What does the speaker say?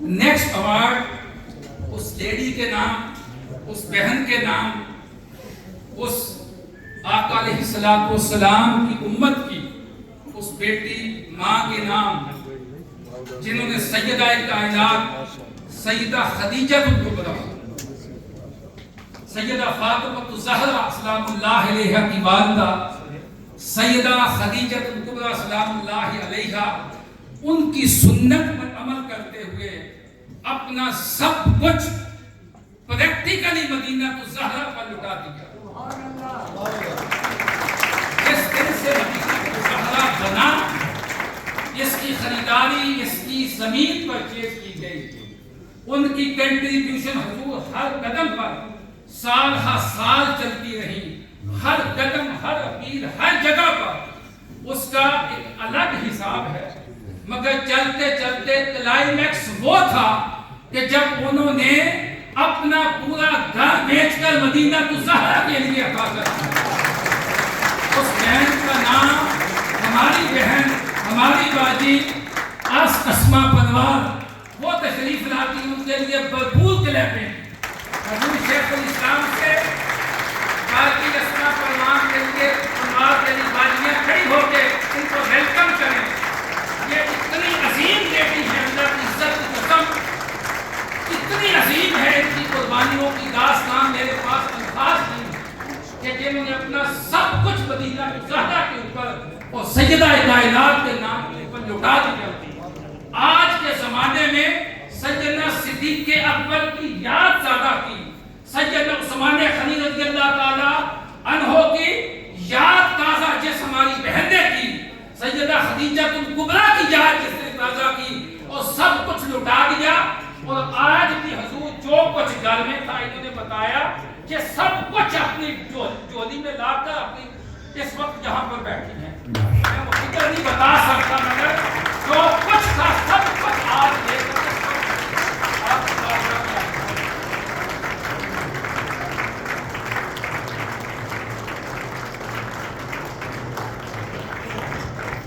Next award اس lady کے نام، اس بہن کے نام، اس آقا علیہ الصلوۃ والسلام کی امت کی اس بیٹی ماں کے نام، جنہوں نے سیدہ کائنات سیدہ خدیجہ الکبریٰ، سیدہ فاطمہ الزہرا سلام اللہ علیہا کی والدہ سیدہ خدیجہ الکبریٰ سلام اللہ علیہا، ان کی سنت پر عمل کرتے ہوئے اپنا سب کچھ پریکٹیکلی مدینہ الزہرا پر لٹا دیا۔ جس دن سے مدینہ الزہرا بنا، اس کی خریداری، اس کی زمین پرچیز کی گئی، ان کی کنٹریبیوشن حضور ہر قدم پر سال ہر سال چلتی رہی، ہر قدم، ہر اپیل، ہر جگہ پر اس کا ایک الگ حساب ہے۔ مگر چلتے چلتے کلائمیکس وہ تھا کہ جب انہوں نے اپنا پورا گھر بیچ کر مدینہ الزہرا کے لیے حفاظت کی۔ اس بہن کا نام، ہماری بہن، ہماری باجی اسما پنوار، وہ تشریف لاتی، ان کے لیے بھرپور کلیپیں حضور شیخ الاسلام سے باجی اسما پنوار کے لیے، پنوار کے لیے باجیاں کھڑی ہو کے ان کو ویلکم کریں۔ یہ اتنی عظیم بیٹی ہے، اللہ کی عزت کی قسم، اتنی عظیم ہے ان کی قربانیوں کی داستان میرے پاس الفاظ نہیں کہ جنہوں نے اپنا سب کچھ مدینہ الزہرا کے اوپر اور سیدہ کائنات کے نام کے اوپر لٹا دیا۔ آج کے زمانے میں سیدنا صدیق اکبر کی یاد زیادہ کی، سیدنا عثمان غنی رضی اللہ تعالی عنہ کی یاد تازہ جس ہماری بہن نے کی، سیدہ خدیجہ الکبریٰ کی یاد جس نے تازہ کی، اور سب کچھ لٹا دیا۔ اور آج بھی حضور جو کچھ گھر میں تھا، انہوں نے بتایا کہ سب کچھ اپنی جولی میں لا کر اپنی اس وقت جہاں پر بیٹھی